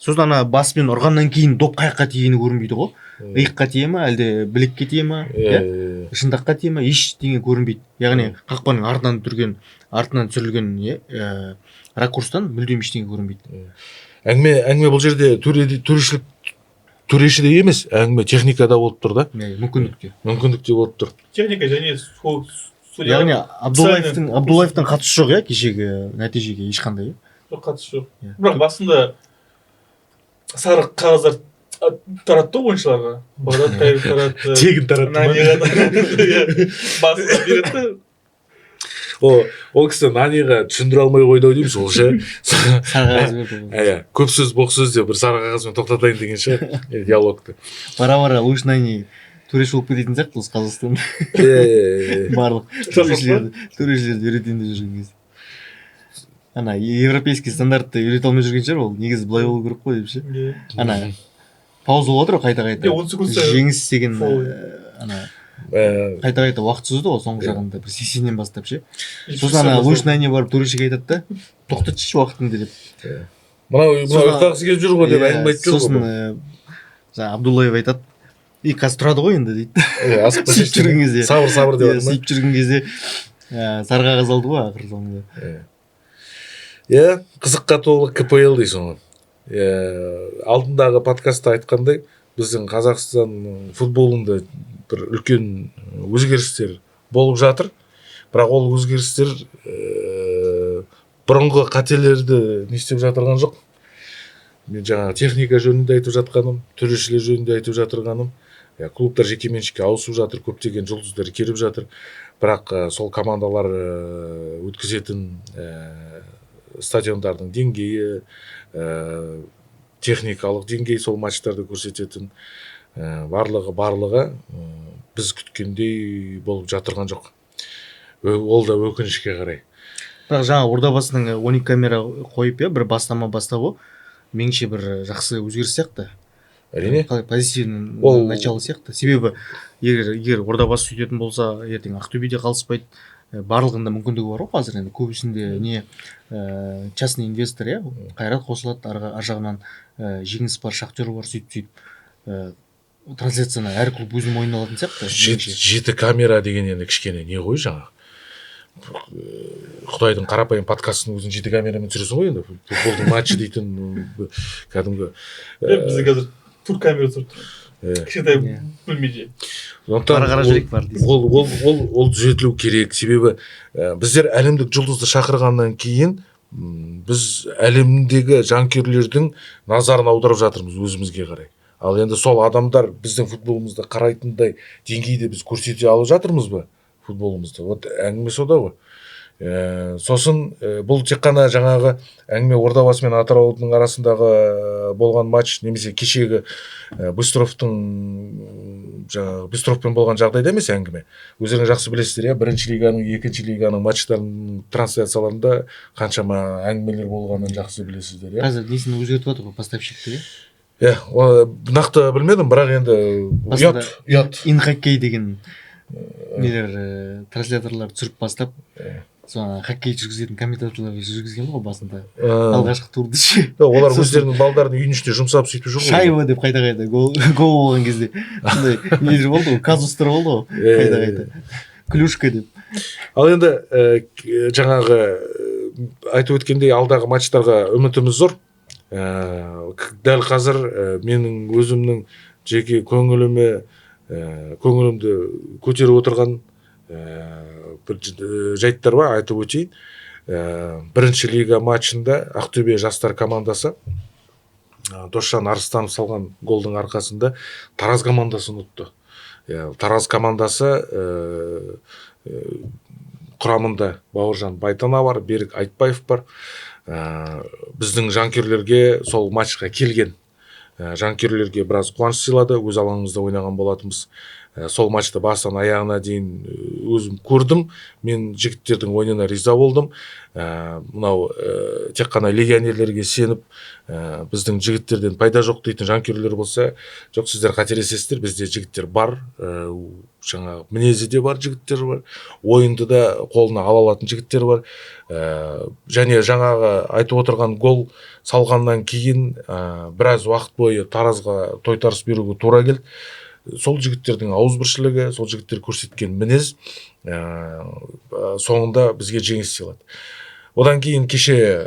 Сосын ана баспен ұрғаннан кейін доп қаяққа тигені көрінбейді ғой. Иыққа тие ма, әлде білекке тие ма, шындаққа тие ма, ештеңе көрінбейді. Яғни қақпаның артынан түсірілген ракурстан мүлдем ештеңе көрінбейді. Әңгіме бұл жерде төрешіде емес, әңгіме техникада болып тұр да. Мүмкіндікте болып тұр. Техника және яғни Абдуллаевтың қатысы жоқ, кешегі нәтижеге ешқандай. Жоқ, қатысы жоқ. Бірақ басында сары қағаздар таратты ойыншыларға. Бағдат таратты. Тегін таратты. Басында беретті. Ол кісі Наниға түсіндіре алмай қойды дейміз, ол ше. Сары қағаз берді. Көп сөз, боқ сөз деп бір сары қағазбен тоқтатайын деген ше диалогты. Бара-бара Луш Нани төреш болып кететін сияқты осы Қазақстанда. Барлық төрешілерді үйретейін деп жүрген кезде. Ана европейский стандартты үйрете алмай жүрген шығар ол. Негізі былай болу керек қой деп ше. Ана пауза болады ғой қайта-қайта. 10 секунд сайын жеңіс деген ана қайта-қайта уақыт созды ғой соңғы жағында бір 80-нен бастап ше. Сосын ана лучнайне барып төрешіге айтады да тоқтатшы уақытыңды деп. Мынау ұйықтағысы келіп жүр ғой деп әңгіме айтып жүр ғой. Сосын жаңа Абдуллаев айтады и қазір тұрады ғой енді дейді. Асып Сөйтіп жүрген кезде сабыр деп жатыр ма? сөйтіп жүрген кезде сары қағаз алды ғой ақыры соңында. Қызыққа толы КПЛ дейсің ғой. Алдындағы подкастта айтқандай біздің Қазақстан футболында бір үлкен өзгерістер болып жатыр. Бірақ ол өзгерістер бұрынғы қателерді не істеп жатырған жоқ. Мен жаңағы техника жөнінде айтып жатқаным, төрешілер жөнінде айтып жатырғаным, клубтар жекеменшікке ауысып жатыр, көптеген жұлдыздар келіп жатыр. Бірақ сол командалар өткізетін стадиондардың деңгейі, техникалық деңгей, сол матчтарды көрсететін барлығы біз күткендей болып жатырған жоқ. Ол да өкінішке қарай. Бірақ жаңа Ордабасының 12 камера қойып бір бастама бастауы меніңше бір жақсы өзгеріс сияқты. Әрине. Позитивный начало сияқты. Себебі егер Ордабасы сөйтетін болса, ертең Ақтөбеде қалыспайды. Барлығында мүмкіндігі бар ғой қазір енді көбісінде не частный инвестор қайрат қосылады, ар жағынан жеңіс бар, Шахтер бар, сөйтіп трансляцияны әр клуб өзінің мойнына алатын сияқты. 7 камера деген енді кішкене не ғой жаңа. Құдайдың қарапайым подкастының өзін 7 камерамен түсіресің ғой енді. Футболдың матчы дейтін кәдімгі. Бізде қазір тур камера тұрып тұр. Кішкентай бөлмеде. Қара жүрек бар дейсің. Ол түзетілу керек. Себебі біздер әлемдік жұлдызды шақырғаннан кейін біз әлемдегі жанкүйерлердің назарын аударып жатырмыз өзімізге қарай. Ал енді сол адамдар біздің футболымызды қарайтындай деңгейде біз көрсете алып жатырмыз ба? Футболымызды. Вот әңгіме сода ғой. Сосын бұл тек қана жаңағы әңгіме Ордабасы мен Атыраудың арасындағы болған матч немесе кешегі Быстровпен болған жағдайда емес әңгіме. Өздеріңіз жақсы білесіздер, бірінші лиганың, екінші лиганың матчтарының трансляцияларында қаншама әңгімелер болғанын жақсы білесіздер. Қазір несін өзгертіп жатыр ғой поставщикті. Нақты білмедім, бірақ енді ұят. Инхоккей деген нелер трансляторлар түсіріп бастап соны хоккей жүргізетін комментаторлар жүргізген ғой басында алғашқы турды ше. Олар өздерінің балдарын үйдің ішінде жұмсап сөйтіп жүр ғой. Шайба деп қайта-қайта гол болған кезде сондай нелер болды ғой, казустар болды ғой қайта-қайта. Клюшка деп. Ал енді жаңағы айтып өткендей алдағы матчтарға үмітіміз зор. Дәл қазір менің өзімнің жеке көңілімді көтеріп отырған бір жайттар бар, айтып өтейін. Бірінші лига матчында Ақтөбе жастар командасы Досжан Арыстанов салған голдың арқасында Тараз командасын ұтты. Тараз командасы құрамында Бауыржан Байтана бар, Берік Айтбаев бар. Біздің жанкүйерлерге сол матчқа келген жанкүйерлерге біраз қуаныш сыйлады. Өз алаңымызда ойнаған болатынбыз. Сол матчты бастан аяғына дейін өзім көрдім. Мен жігіттердің ойынына риза болдым. Мынау тек қана легионерлерге сеніп, біздің жігіттерден пайда жоқ дейтін жанкүйерлер болса, жоқ, сіздер қателесесіздер, бізде жігіттер бар, жаңағы мінезі де бар жігіттер бар, ойынды да қолына ала алатын жігіттер бар. Және жаңағы айтып отырған гол салғаннан кейін біраз уақыт бойы Таразға тойтарыс беруге тура келді. Сол жігіттердің ауызбіршілігі, сол жігіттер көрсеткен мінез соңында бізге жеңіс сыйлады. Одан кейін кеше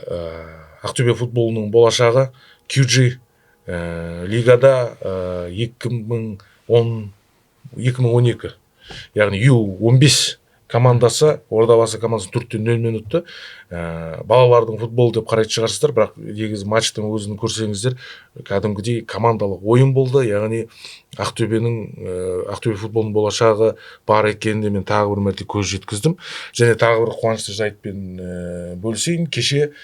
Ақтөбе футболының болашағы QG лигада 2012, яғни U15 командасы, Ордабасы командасы 4-0 ұтты. Балалардың футбол деп қарайтын шығарсыздар, бірақ негізі матчтың өзін көрсеңіздер, кәдімгідей командалық ойын болды. Яғни Ақтөбе футболының болашағы бар екеніне мен тағы бір мәрте көз жеткіздім. Және тағы бір қуанышты жайтпен бөлісейін. Кеше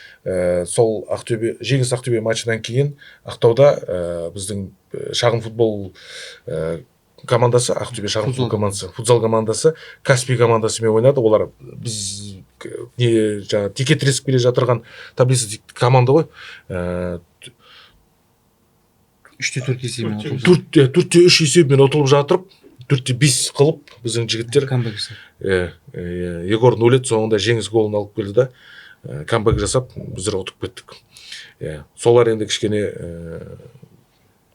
сол жеңіс Ақтөбе матчынан кейін Ақтауда біздің шағын футбол командасы, Ақтөбе шағын футбол командасы, футзал командасы Каспий командасымен ойнады. Олар біз не жаңа теке тіресіп келе жатырған таблица команда ғой. 3-4 есебімен ұтылып 4-3 есебімен ұтылып жатырып, 4-5 қылып біздің жігіттер Егор Нулет соңында жеңіс голын алып келді да камбэк жасап біздер ұтып кеттік. Солар енді кішкене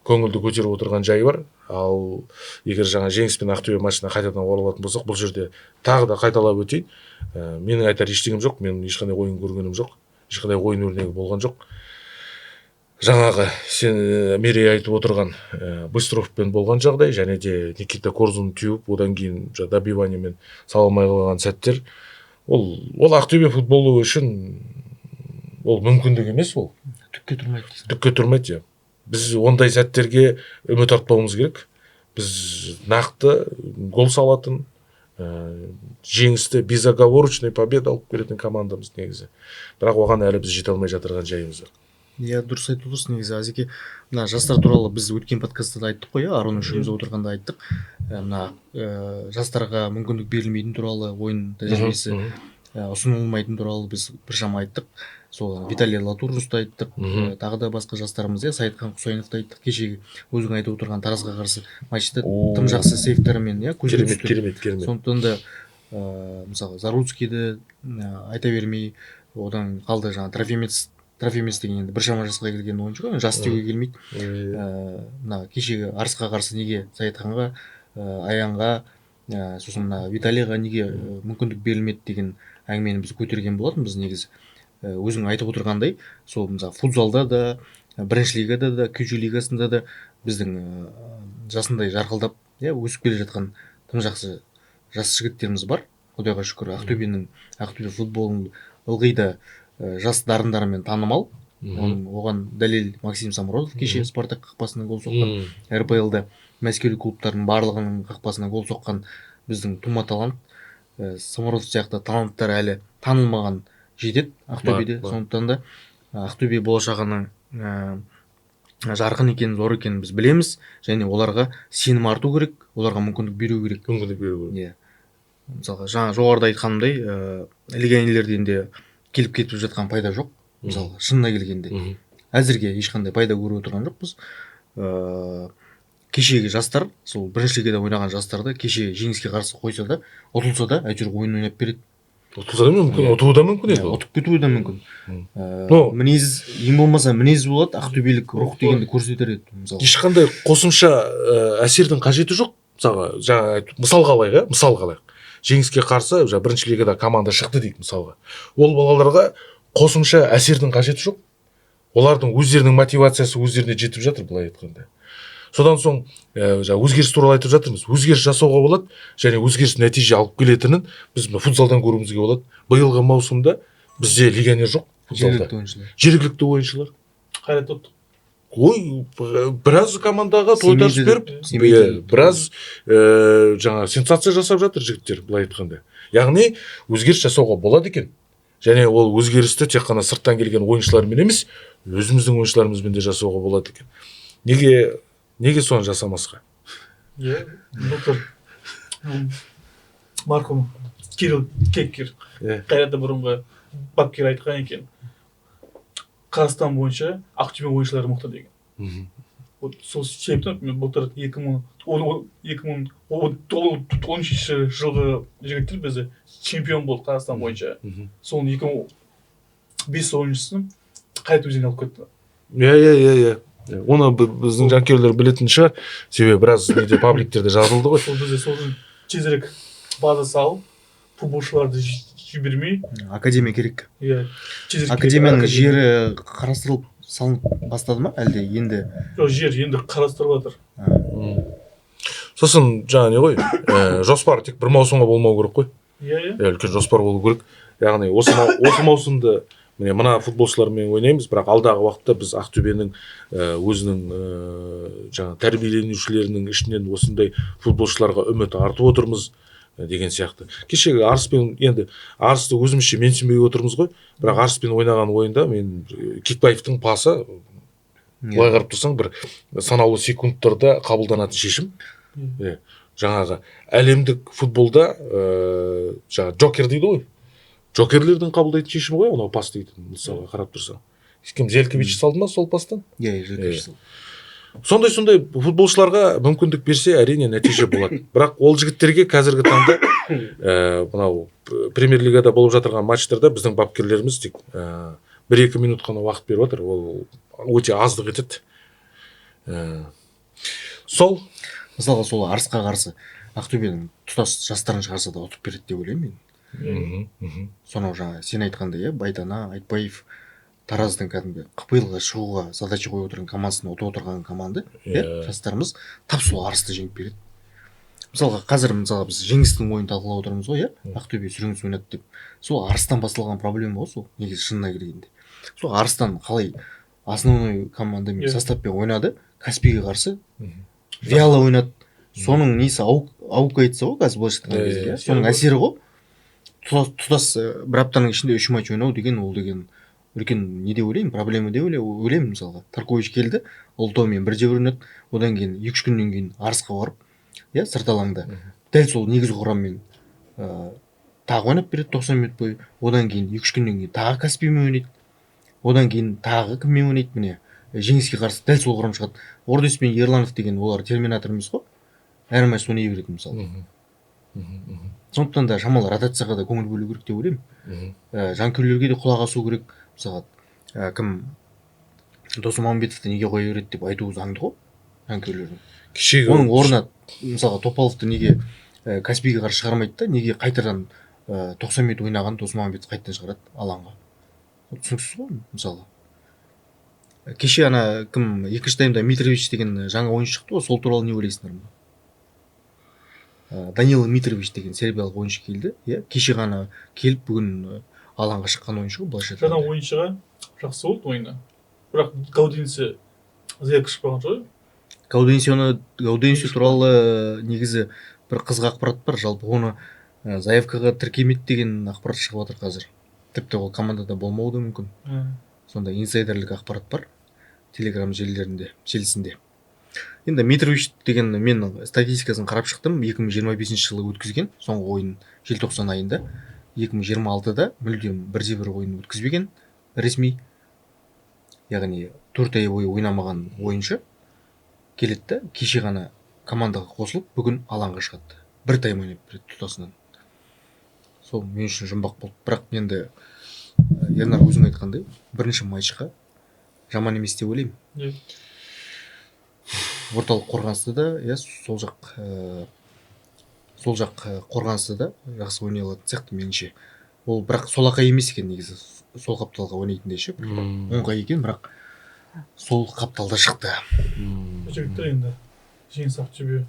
көңілді көтеріп отырған жайы бар. Ал егер жаңа жеңіспен Ақтөбе матчына қайтадан оралатын болсақ, бұл жерде тағы да қайталап өтейін. Менің айтар ештеңем жоқ, мен ешқандай ойын көргенім жоқ, ешқандай ойын өрнегі болған жоқ. Жаңағы сен Мерей айтып отырған Быстровпен болған жағдай, және де Никита Корзун теуіп, одан кейін добиваниемен сала алмай қалған сәттер, ол Ақтөбе футболы үшін ол мүмкіндік емес, ол түкке тұрмайды. Түкке тұрмайды. Біз ондай сәттерге үміт артпауымыз керек. Біз нақты гол салатын, жеңісті безоговорочный победа алып келетін командамыз негізі. Бірақ оған әлі біз жете алмай жатырған жайымыз бар. Дұрыс айтып отырсың негізі. Азеке, мына жастар туралы біз өткен подкастта да айттық қой, Арон үшеуміз отырғанда айттық. Мына жастарға мүмкіндік берілмейтін туралы, ойын тәжірибесі ұсынылмайтын туралы біз біршама айттық. Сол Виталий Латурусты айттық, тағы да басқа жастарымыз, Саидхан Құсайыновты айттық. Кешегі өзің айтып отырған Таразға қарсы матчта тым жақсы сейвтермен көзге түсті. Керемет. Сондықтан да мысалы Заруцкийді айта бермей, одан қалды жаңа Трофимец деген енді біршама жасқа келген ойыншы ғой, жас деуге келмейді. Мына кешегі Арысқа қарсы неге Саидханға, Аянға, сосын мына Виталийға неге мүмкіндік берілмеді деген әңгімені біз көтерген болатынбыз негізі. Өзің айтып отырғандай, сол мысалы футзалда да, бірінші лигада да, күйші лигасында да біздің жасындай жарқылдап өсіп келе жатқан тым жақсы жас жігіттеріміз бар. Құдайға шүкір, Ақтөбе футболының ылғи да жас дарындарымен танымал. Оған дәлел Максим Самородов кеше Спартак қақпасына гол соққан, РПЛ-да мәскеулік клубтардың барлығының қақпасына гол соққан біздің тума талант. Самородов сияқты таланттар әлі танылмаған жетеді Ақтөбеде. Сондықтан да Ақтөбе болашағының жарқын екенін, зор екенін біз білеміз, және оларға сенім арту керек, оларға мүмкіндік беру керек. Мысалға жаңа жоғарыда айтқанымдай, легионерлерден де келіп кетіп жатқан пайда жоқ. Мысалы шынына келгенде әзірге ешқандай пайда көріп отырған жоқпыз. Кешегі жастар, сол бірінші лигада ойнаған жастарды кеше жеңіске қарсы қойса да, ұтылса да әйтеуір ойын ойнап береді. Ұтылса да мүмкін, ұтуы да мүмкін еді. Ұтып кетуі да мүмкін. Мінез, ең болмаса мінез болады, ақтөбелік рух дегенді көрсетер еді. Ешқандай қосымша әсердің қажеті жоқ. Мысалға алайық. Жеңіске қарсы бірінші лигада команда шықты дейік мысалға. Ол балаларға қосымша әсердің қажеті жоқ. Олардың өздерінің мотивациясы өздеріне жетіп жатыр, былай айтқанда. Содан соң өзгеріс туралы айтып жатырмыз. Өзгеріс жасауға болады, және өзгеріс нәтиже алып келетінін біз футзалдан көруімізге болады. Биылғы маусымда бізде легионер жоқ. Жергілікті ойыншылар. Қайрат ұттық. Біраз командаға тойтарыс беріп, біраз сенсация жасап жатыр жігіттер, былай айтқанда. Яғни өзгеріс жасауға болады екен. Және ол өзгерісті тек қана сырттан келген ойыншылармен емес, өзіміздің ойыншыларымызбен де жасауға болады екен. Неге соны жасамасқа? Доктор марқұм Кирилл Кеккер Қайратта бұрынғы бапкер айтқан екен. Қазақстан бойынша Ақтөбе ойыншылары мықты деген. Сол себептен мен былтыр 2013 жылғы жігіттер бізде чемпион болды Қазақстан бойынша. Соның 2005 ойыншысын Қайрат өзен алып кетті. Оны біздің жанкүйерлер білетін шығар. Себебі біраз пабликтерде жазылды ғой. Сол бізде сол тезірек база салып, футболшыларды жібермей. Академия керек. Академияның жері қарастырылып салынып бастады ма әлде енді? Жоқ, жер енді қарастырылып жатыр. Сосын не ғой, жоспар тек бір маусымға болмау керек қой. Үлкен жоспар болу керек. Яғни осы маусымды мына футболшылармен ойнаймыз, бірақ алдағы уақытта біз Ақтөбенің өзінің тәрбиеленушілерінің ішінен осындай футболшыларға үміт артып отырмыз деген сияқты. Кешегі Арыспен, енді Арысты өзімізше менсінбей отырмыз ғой, бірақ Арыспен ойнаған ойында мен Кекбаевтың пасы, былай қарап тұрсаң, бір санаулы секундтарда қабылданатын шешім. жаңағы әлемдік футболда жаңағы джокер дейді ғой. Джокерлердің қабылдайтын шешімі ғой, анау пас дейді. Мысалға қарап тұрсаң. Кім Зелкович салды ма сол пастан? Желкович салды. Сондай футболшыларға мүмкіндік берсе, әрине нәтиже болады. Бірақ ол жігіттерге қазіргі таңда мынау премьер-лигада болып жатырған матчтарда біздің бапкерлеріміз тек 1-2 минут қана уақыт беріп отыр. Ол өте аздық етеді. Сол Мысалға сол Арысқа қарсы Ақтөбенің тұтас жастарын шығарса да ұтып береді деп ойлаймын мен. Сонау жаңа сен айтқандай, Байдана, Айтбаев, Тараздың кәдімгі КПЛ-ға шығуға задача қойып отырған командасын ұтып отырған команда, жастарымыз тап сол Арысты жеңіп береді. Мысалға қазір біз Жеңістің ойынын талқылап отырмыз ғой, Ақтөбе сүреңсіз ойнады деп. Сол Арыстан басталған проблема ғой сол, негізі шынына келгенде. Сол Арыстан қалай основной командамен составпен ойнады, Каспийге қарсы вяло ойнады. Соның несі ауып айтса ғой, қазір былайша айтқан кезде, соның әсері ғой. Тұтас бір аптаның ішінде 3 матч ойнау деген ол деген үлкен не деп ойлаймын, проблема деп ойлаймын. Мысалға Таркович келді, Ұлытаумен бірде ойнады, одан кейін 2-3 күннен кейін Арысқа барып, сырт алаңда дәл сол негізгі құраммен тағы ойнап береді 90 минут бойы. Одан кейін 2-3 күннен кейін тағы Каспиймен ойнайды. Одан кейін тағы кіммен ойнайды, міне Жеңіске қарсы дәл сол құрам шығады. Ордес пен Ерланов деген олар терминатор емес қой. Әр матч ойнай береді мысалы. Сондықтан да шамалы ротацияға да көңіл бөлу керек деп ойлаймын. Жанкүйерлерге де құлақ асу керек. Мысалға кім Досмамбетовті неге қоя береді деп айтуы заңды ғой жанкүйерлердің. Оның орнына мысалға Топаловты неге Каспийге қарсы шығармайды да, неге қайтадан 90 минут ойнаған Досмамбетов қайтадан шығарады алаңға. Түсініксіз ғой мысалы. Кеше ана кім екінші таймда Митрович деген жаңа ойыншы шықты ғой, сол туралы не ойлайсыңдар ма? Данила Митрович деген сербиялық ойыншы келді, кеше ғана келіп бүгін алаңға шыққан ойыншы ғой, былайша айтқанда. Жаңа ойыншыға жақсы болды ойыны. Бірақ Гауденсе зерк шықпаған жоқ. Гауденсе туралы негізі бір қызық ақпарат бар, жалпы оны заявкаға тіркемеді деген ақпарат шығып жатыр қазір. Тіпті ол командада болмауы да мүмкін. Сонда инсайдерлік ақпарат бар Telegram желісінде. Енді Митрович деген мен статистикасын қарап шықтым, 2025 жылы өткізген соңғы ойын желтоқсан айында. 2026-да мүлдем бірде-бір ойын өткізбеген ресми. Яғни 4 ай бойы ойнамаған ойыншы келеді да, кеше ғана командаға қосылып, бүгін алаңға шығады. Бір тайм ойнап береді тұтасынан. Сол мен үшін жұмбақ болды. Бірақ енді Ернар өзің айтқандай, бірінші матчқа жаман емес деп ойлаймын. Орталық қорғанысты да, сол жақ қорғанысты да жақсы ойнай алатын сияқты меніңше. Ол бірақ солақай емес екен негізі, сол қапталға ойнайтындай ше. Оңға екен, бірақ сол қапталда шықты. Жігіттер енді Жеңіс Ақтөбе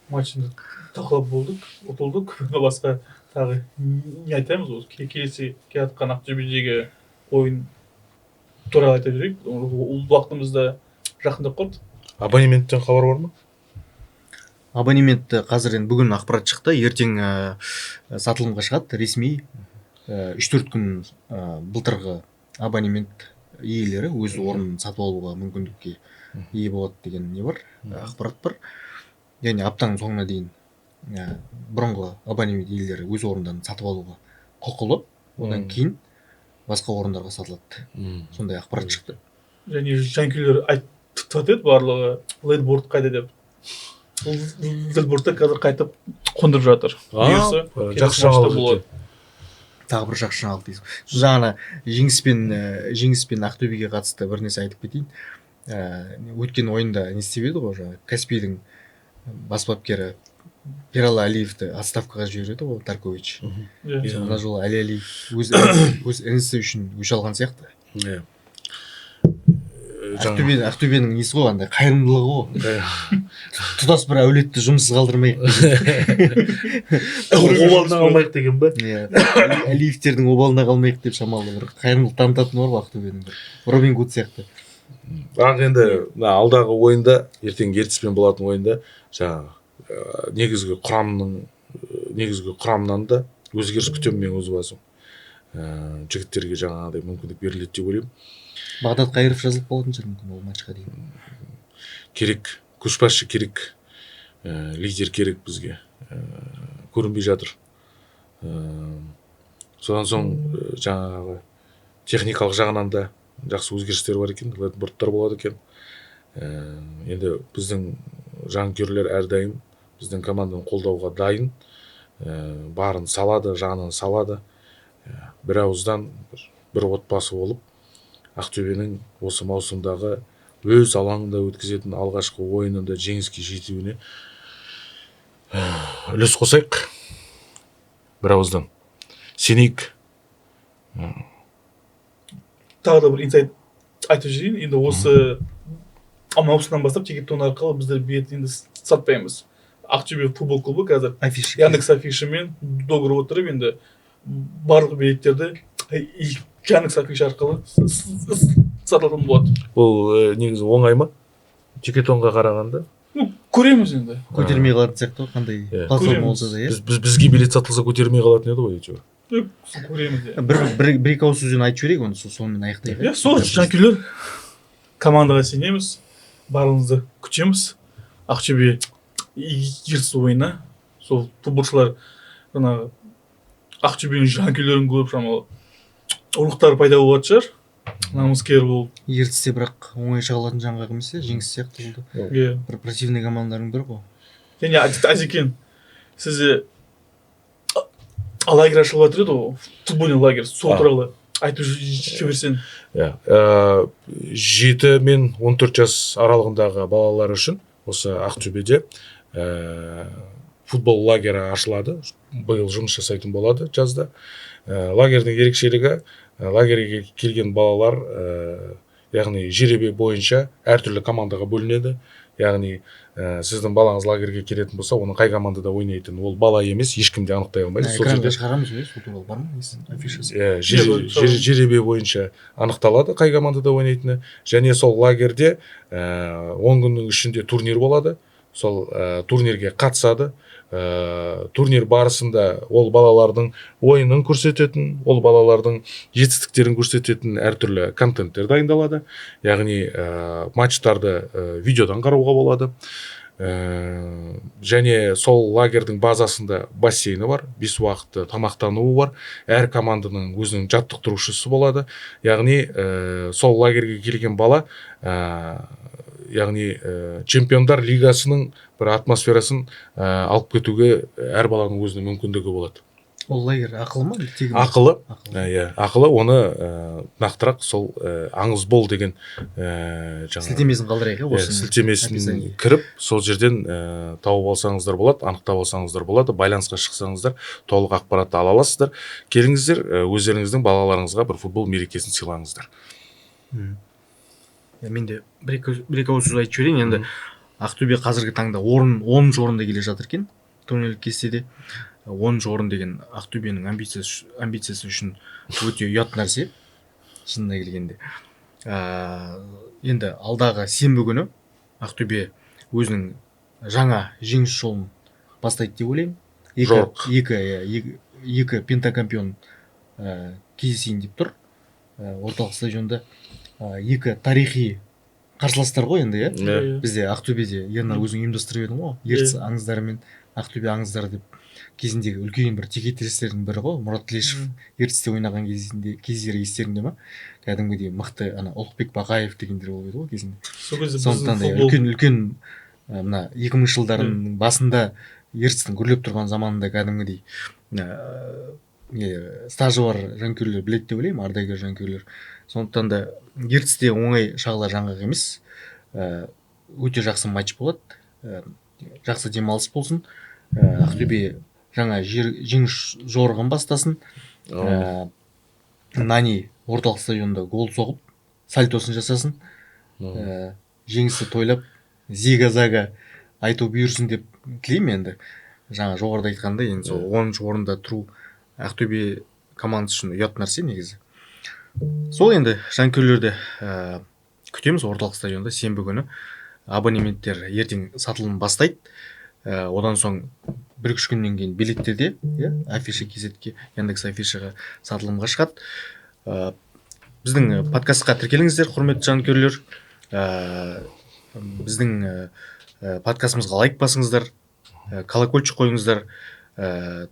матчында талқылап болдық, ұтылдық. Басқа тағы не айтамыз осы келесі келатқан Ақтөбедегі ойын туралы айта берейік. Ол уақытымызда жақындап қалды. Абонементтен хабар бар ма? Абонементті қазір енді бүгін ақпарат шықты, ертең сатылымға шығады ресми. 3-4 күн былтырғы абонемент иелері өз орнын сатып алуға мүмкіндікке ие болады деген не бар, ақпарат бар. Яғни аптаның соңына дейін бұрынғы абонемент иелері өз орындарын сатып алуға құқылы, одан кейін басқа орындарға сатылады. Сондай ақпарат шықты. Және жанкүйерлер айтып еді барлығы лейдборд қайда деп. Лейдбордта қазір қайтып қондырып жатыр. Жақсы жаңалық болады. Тағы бір жақсы жаңалық дейсің. Жаңа Жеңіс пен Ақтөбеге қатысты бір нәрсе айтып кетейін. Өткен ойында не істеп еді ғой, жаңа Каспийдің бас бапкері Пералы Алиевті отставкаға жібереді ғой Таркович. Мына жолы Али Алиев өз інісі үшін өш алған сияқты. Ақтөбенің несі ғой, андай қайырымдылығы ғой. Тұтас бір әулетті жұмыссыз қалдырмайық. Обалына қалмайық деген бе? Алиевтердің обалына қалмайық деп шамалы бір қайырымдылық танытатын бар ғой Ақтөбенің. Робин Гуд сияқты. Бірақ енді алдағы ойында, ертең ертіспен болатын ойында, жаңағы негізгі құрамнан да өзгеріс күтемін мен өз басым. Жігіттерге жаңағыдай мүмкіндік беріледі деп ойлаймын. Бағдат Қайыров жазылып қалатын шығар мүмкін ол матчқа дейін. Керек, көшбасшы керек. лидер керек бізге, көрінбей жатыр. Содан соң жаңағы техникалық жағынан да жақсы өзгерістер бар екен, ледбордтар болады екен. Енді біздің жанкүйерлер әрдайым біздің команданың қолдауға дайын, барын салады, жағынан салады. Бір ауыздан бір отбасы болып, Ақтөбенің осы маусымдағы өз алаңында өткізетін алғашқы ойынында жеңіске жетуіне үлес қосайық. Бір ауыздан сенейік. Тағы да бір инсайт айтып жіберейін. Енді осы маусымнан бастап Тикетон арқылы біздер билет енді сатпаймыз. Ақтөбе футбол клубы қазір Яндекс Афиша мен договор отырып, енді барлық билеттерді Яндекс Афиша арқылы сатылатын болады. Бұл негізі оңай ма? Тикетонға қарағанда? Көреміз енді. Көтермей қалатын сияқты ғой, қандай платформа болса да, иә. Бізге билет сатылса көтермей қалатын еді ғой, әйтеуір. Көреміз. Бір екі ауыз сөзбен айтып жіберейік, оны сонымен аяқтайық. Иә, сол жанкүйерлер, командаға сенеміз, барлығыңызды күтеміз. Ақтөбе ертіс ойына, сол футболшылар жаңағы Ақтөбенің жанкүйерлерін көріп, шамалы ұрлықтар пайда болады шығар. Намыскер болып. Ертісте бірақ оңай шығалатын жаңғақ емес, жеңіс сияқты болды. Иә. Бір противный командалардың бірі ғой. Және Азекен, сізде лагерь ашылып жатыр еді ғой, футбольный лагерь, сол туралы айтып жіберсең. Иә, 7 мен 14 жас аралығындағы балалар үшін осы Ақтөбеде футбол лагері ашылады. Биыл жұмыс жасайтын болады жазда. Лагердің ерекшелігі, лагерге келген балалар, яғни жеребе бойынша әртүрлі командаға бөлінеді. Яғни сіздің балаңыз лагерге келетін болса, оның қай командада ойнайтын, ол бала емес, ешкім де анықтай алмайды. Экранға шығарамыз ғой, сол туралы бар ма? Афишасы. Жеребе бойынша анықталады қай командада ойнайтыны. Және сол лагерде 10 күннің ішінде турнир болады. Сол турнирге қатысады. Турнир барысында ол балалардың ойынын көрсететін, ол балалардың жетістіктерін көрсететін әртүрлі контенттер дайындалады. Яғни матчтарды видеодан қарауға болады. Және сол лагердің базасында бассейні бар, 5 уақытты тамақтануы бар. Әр команданың өзінің жаттықтырушысы болады. Яғни сол лагерге келген бала, яғни чемпиондар лигасының бір атмосферасын алып кетуге әр баланың өзінің мүмкіндігі болады. Ол лагерь ақылы ма? Ақылы. Ақылы, оны нақтырақ сол аңыз бол деген сілтемесін қалдырайық. Сілтемесін кіріп, сол жерден тауып алсаңыздар болады, анықтап алсаңыздар болады, байланысқа шықсаңыздар, толық ақпаратты ала аласыздар. Келіңіздер, өздеріңіздің балаларыңызға бір футбол мерекесін сыйлаңыздар. Мен де бір ауыз сөз айтып жіберейін. Енді Ақтөбе қазіргі таңда 10 орында келе жатыр екен. Турнирлік кестеде 10 орын деген Ақтөбенің амбициясы үшін өте ұят нәрсе, шынына келгенде. Енді алдағы сенбі күні Ақтөбе өзінің жаңа жеңіс жолын бастайды деп ойлаймын. Екі пентакампион кездесейін деп тұр. Орталық стадионда екі тарихи қарсыластар ғой енді, иә. Бізде Ақтөбеде Ернар өзің ұйымдастырып едің ғой, ертіс аңыздары мен Ақтөбе аңыздары деп кезіндегі үлкен бір текетірестердің бірі ғой. Мұрат Тілешев ертісте ойнаған кездері естеріңде ма? Кәдімгідей мықты Ұлықбек Бақаев дегендер болып еді ғой кезінде. Сондықтан үлкен мына 2000 жылдарының басында ертістің гүрлеп тұрған заманында кәдімгідей стажы бар жанкүйерлер біледі деп ойлаймын, ардагер жанкүйерлер. Сондықтан да ертісте оңай шағалар жаңғақ емес. Өте жақсы матч болады. Жақсы демалыс болсын. Ақтөбе жаңа жеңіс жорығын бастасын. Нани орталық стадионда гол соғып, сальтосын жасасын. Жеңісті тойлап, зига-зага айту бұйырсын деп тілеймін енді. Жаңа жоғарыда айтқандай, енді сол 10-шы орында тұру Ақтөбе командасы үшін ұят нәрсе негізі. Сол енді жанкүйерлерді күтеміз орталық стадионда сенбі күні. Абонементтер ертең сатылым бастайды. Одан соң 1-2 күннен кейін билеттерде, Афиша KZ-ге, Яндекс Афишаға сатылымға шығады. Біздің подкастқа тіркеліңіздер, құрметті жанкүйерлер. Біздің подкастымызға лайк басыңыздар, колокольчик қойыңыздар,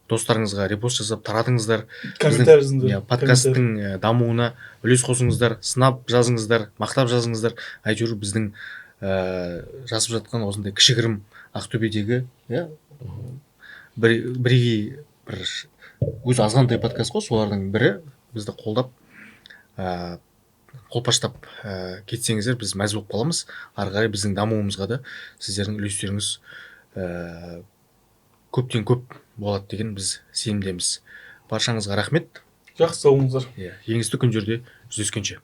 достарыңызға репост жасап таратыңыздар. Комментарий жазыңыздар. Иә, подкасттың дамуына үлес қосыңыздар, сынап жазыңыздар, мақтап жазыңыздар. Әйтеуір біздің жасып жатқан осындай кішігірім Ақтөбедегі бірегей бір өзі азғантай подкаст қой, солардың бірі. Бізді қолдап қолпаштап кетсеңіздер біз мәз болып қаламыз. Ары қарай біздің дамуымызға да сіздердің үлестеріңіз көптен көп болады деген біз сенімдеміз. Баршаңызға рахмет. Жақсы сау болыңыздар. Еңісті күндерде жүздескенше.